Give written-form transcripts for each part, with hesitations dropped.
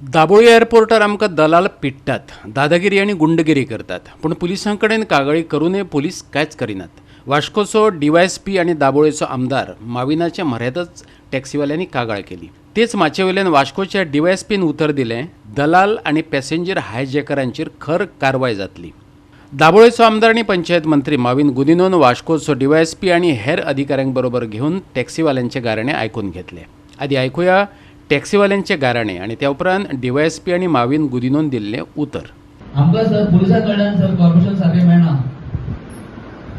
दाबोळी एअरपोर्टार आमकां दलाल पिट्टात, दादागिरी आनी गुंडगिरी करतात, पूण पुलिसां कडेन कागाळी करूनय पुलीस कांयच करिनात. वास्कोचो डीवायएसपी आनी दाबोळेचो आमदार माविनाचे म्हऱ्यांतच टॅक्सीवाल्यांनी कागाळ केली. तेच माचयेवेल्यान वास्कोच्या डीवायएसपीन उतर दिलें, दलाल आनी पॅसेंजर हायजॅकरांचेर खर कारवाय जातली. दाबोळेचो आमदार आनी पंचायत मंत्री माविन गुदिनोन वास्कोचो डीवायएसपी आनी हेर अधिकाऱ्यांक बरोबर घेवन टॅक्सीवाल्यांचे गाराणे आयकून घेतले. आदी आयकुया टॅक्सीवाल्यांचे गाराणे आणि त्या उपरांत डीवायएसपी आणि माविन गुदिनोन दिल्ले उतर. आमकां सर पुलिसा कडल्यान सर कॉर्पोरेशन सारकें मेळना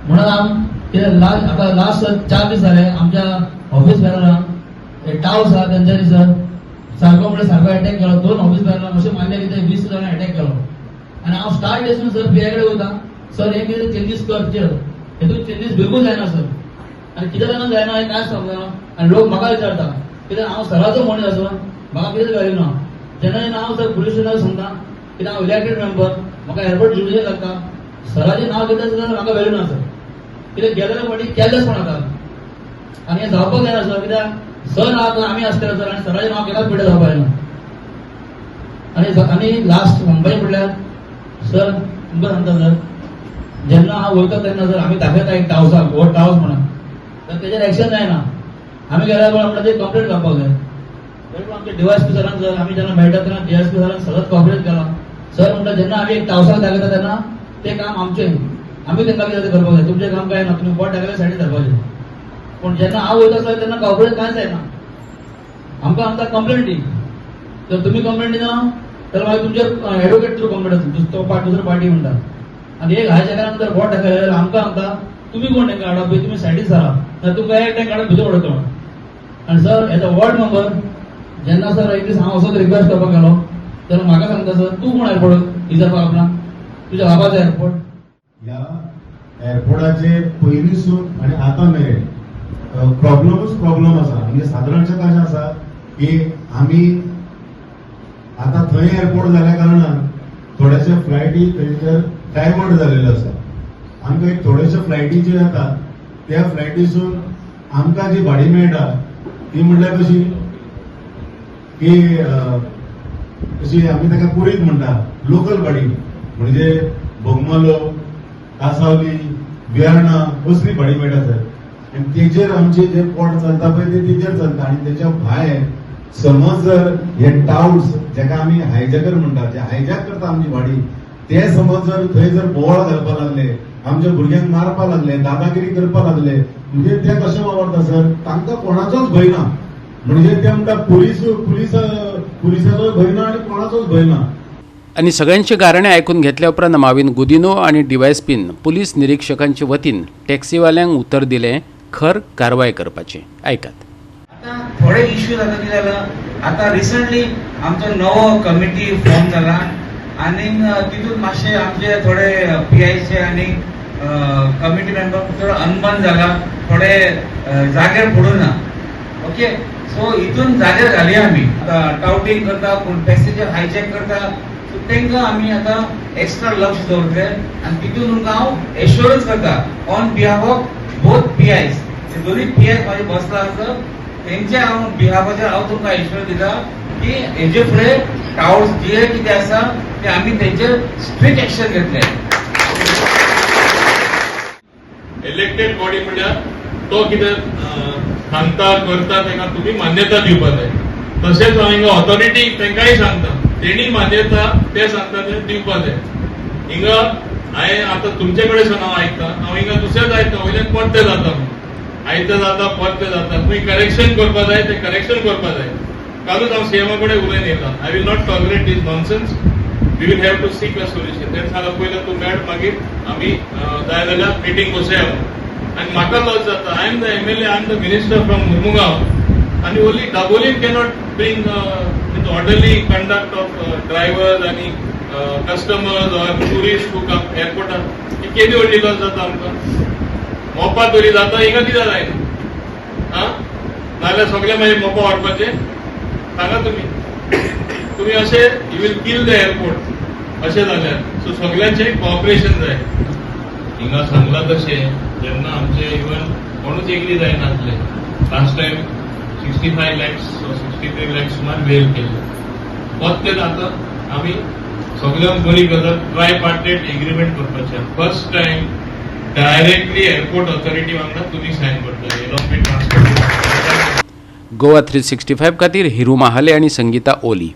म्हणून आता लास्ट 4 दीस जाले आमच्या ऑफिस बेनरांक टावर्स आहा तेंच्यांनी सर सारको म्हणजे सारको अटॅक केलो. 2 ऑफिस बेनरांक अशें मारले की ते 20 जाणां अटॅक केलो. आनी हांव स्टार्ट डेसून सर पीआय कडेन वयता, सर हे कितें चेंजीस कर हेतून चेंजीस बिलकूल जायना सर. आनी कितें जायना हें कांयच समजना. आनी लोक म्हाका विचारता कित्याक हांव सराचो मनीस आसून म्हाका कितें वॅल्यू ना. जेन्ना हांव सर पुलीस स्टेशनार सांगता कित्याक हांव इलेक्टेड मेंबर, म्हाका एअरपोर्ट जुडिशन लागता, सराचें नांव घेता जाल्यार म्हाका वॅल्यू ना सर. कित्याक गेलेले फावटी केर्लेसपण जाता आनी हें जावपाक जायना सर. कित्याक सर आहा आमी आसतले सर आनी सराचें नांव केन्नाच पिड्ड्यार जावपाक जायना. आनी लास्ट मुंबई म्हणल्यार सर तुमकां सांगता सर, जेन्ना हांव वयता तेन्ना सर आमी दाखयता एक टावसाक हो टावस म्हणून, तर तेजेर एक्शन जायना. आमी गेल्या म्हणल्यार ते कंप्लेंट करपाक जाय. तरी आमच्या डीवायएसपी सरांक सर आमी जेन्ना मेळटा तेन्ना डीएसपी सरांक सतत कॉपरेट केला. सर म्हणटा जेन्ना आमी एक टावसाक दाखयता तेन्ना ते काम आमचें, आमी तेंकां कितें करपाक जाय. तुमचें काम काय ना, तुमी बोट दाखयल्या सायडीन धरपाचें. पूण जेन्ना हांव वयता सर तेन्ना कॉपरेट कांयच जायना. आमकां कंप्लेंट दी, तर तुमी कंप्लेंट दिना तर मागीर तुमचेर एडवोकेट थ्रू कंप्लेंट आसा, दुसरो पार्टी म्हणटा. आनी एक हायजॅकारान जर बोट दाखयलें जाल्यार आमकां सांगता तुमी कोण तेंकां हाडप, तुमी सायडीन सरा ना तुमकां एक टँक हाडून भितर उडयता. आनी sir as a ward member जेन्ना सर एक दीस हांव असोच रिक्वेस्ट करपाक गेलो तर म्हाका सांगता सर तूं कोण एअरपोर्ट विचारपाक आपणाक, तुज्या बाबाचो एअरपोर्ट. ह्या एअरपोर्टाचे पयलींसून आनी आतां मेरेन प्रॉब्लम आसा. म्हणजे सादारणशें कशें आसा की आमी आतां थंय एअरपोर्ट जाल्या कारणान थोड्याशा फ्लायटी थंयसर डायवर्ट जालेल्यो आसा. आमकां एक थोड्याशा फ्लायटी ज्यो येतात त्या फ्लायटीसून आमकां जी भाडी मेळटा ती म्हणल्यार कशी की अशी आमी ताका पुरीत म्हणटा, लोकल भाडी म्हणजे बोगमालो, कासावली, वेर्णा असली भाडी मेळटा सर. आनी तेजेर आमचे जे पोट चलता पळय ते तेजेर चलता. आनी तेच्या भायर समज जर हे टाउट्स जेका आमी हायजॅकर म्हणटा, जे हायजॅक करता आमची भाडी, ते समज जर थंय जर बोवाळ घालपाक लागले, आमच्या भुरग्यांक मारपाक लागले, दादागिरी करपाक लागले, म्हणजे ते कशें वावरता सर, तांकां कोणाचोच भंय ना. म्हणजे ते म्हणटा पुलिसाचोय भंय ना आनी कोणाचोच भंय ना. आणि सगळ्यांचे गाराणे आयकून घेतल्या उपरांत माविन गुदिनो आणि डीवायएसपीन पुलीस निरीक्षकांचे वतीन टॅक्सीवाल्यांक उतर दिलें खर कारवाय करपाचें. आयकात. आता थोडे इश्यू जाता कितें जालां, आता रिसंटली आमचो नवो कमिटी फॉर्म जाला आणि तितून मातशे आमचे थोडे पीआयचे आणि कमिटी मेंबर थोडो अनबन जाला, थोडे जाग्यार पडूना. ओके, सो हितून जाग्यार घाली आमी टाउटिंग करता, कोण पॅसेंजर हायजॅक करता, सो तांकां आमी आतां एक्स्ट्रा लक्ष दवरतले. आनी तितून तुमकां हांव एश्युरन्स करता ऑन बिहाफ ऑफ बोथ पीआयज, दोनूय पीआय म्हाजे बसला आसा तेंच्या हांव बिहाफाचेर हांव तुमकां एश्युरन्स दिता की हेजे फुडें टावर्स जे कितें आसा ते आमी तेंचेर स्ट्रिक्ट एक्शन घेतले. इलेक्टेड बॉडी म्हणल्यार तो कितें सांगता करता ताका तुमी मान्यता दिवपाक जाय. तशेंच हांव हिंगा ऑथॉरिटी तांकांय सांगता, तेणी मान्यता ते सांगता ते दिवपाक जाय. हिंगा हांवें आतां तुमचे कडेन सावन हांव आयकता, हांव हिंगा दुसरेंच आयकता वयल्यान परते जाता, आयते जाता परते जाता. तुमी करेक्शन करपाक जाय, ते करेक्शन करपाक जाय. कालूच हांव सीएमा कडेन उलयन येयला, I will not tolerate this nonsense. We will have to seek a solution. तेच सांगला पयलें तूं मेळ, मागीर आमी जाय जाल्यार मिटींग बसया. आनी म्हाका लॉस जाता, I am the MLA, I am the minister from Mormugao, आनी only Dabolim cannot bring with orderly conduct of drivers आनी customers or tourist to come एअरपोर्टार. ही केदी व्हडली लॉस जाता आमकां. मोपा तरी जाता, हिंगा कित्याक जायना? नाल्यार सगळे मागीर मोपा व्हरपाचे सांगा तुमी अशें you will kill the airport अशें जाल्यार. सो सगळ्यांचें कॉपरेशन जाय. हिंगा सांगला तशें जेन्ना आमचे इवन कोणूच एग्री जायनासले. Last time 65 lakhs or 63 lakhs सुमार वेल केले. होच ते जाता आमी सगळ्यांक बरी गजाल ट्रायपार्टेट एग्रीमेंट करपाचें first time directly airport authority वांगडा तुमी सायन करतले एलॉंग विथ ट्रान्सपोर्ट. गोवा 365 खातीर हिरू महाले आनी संगीता ओली.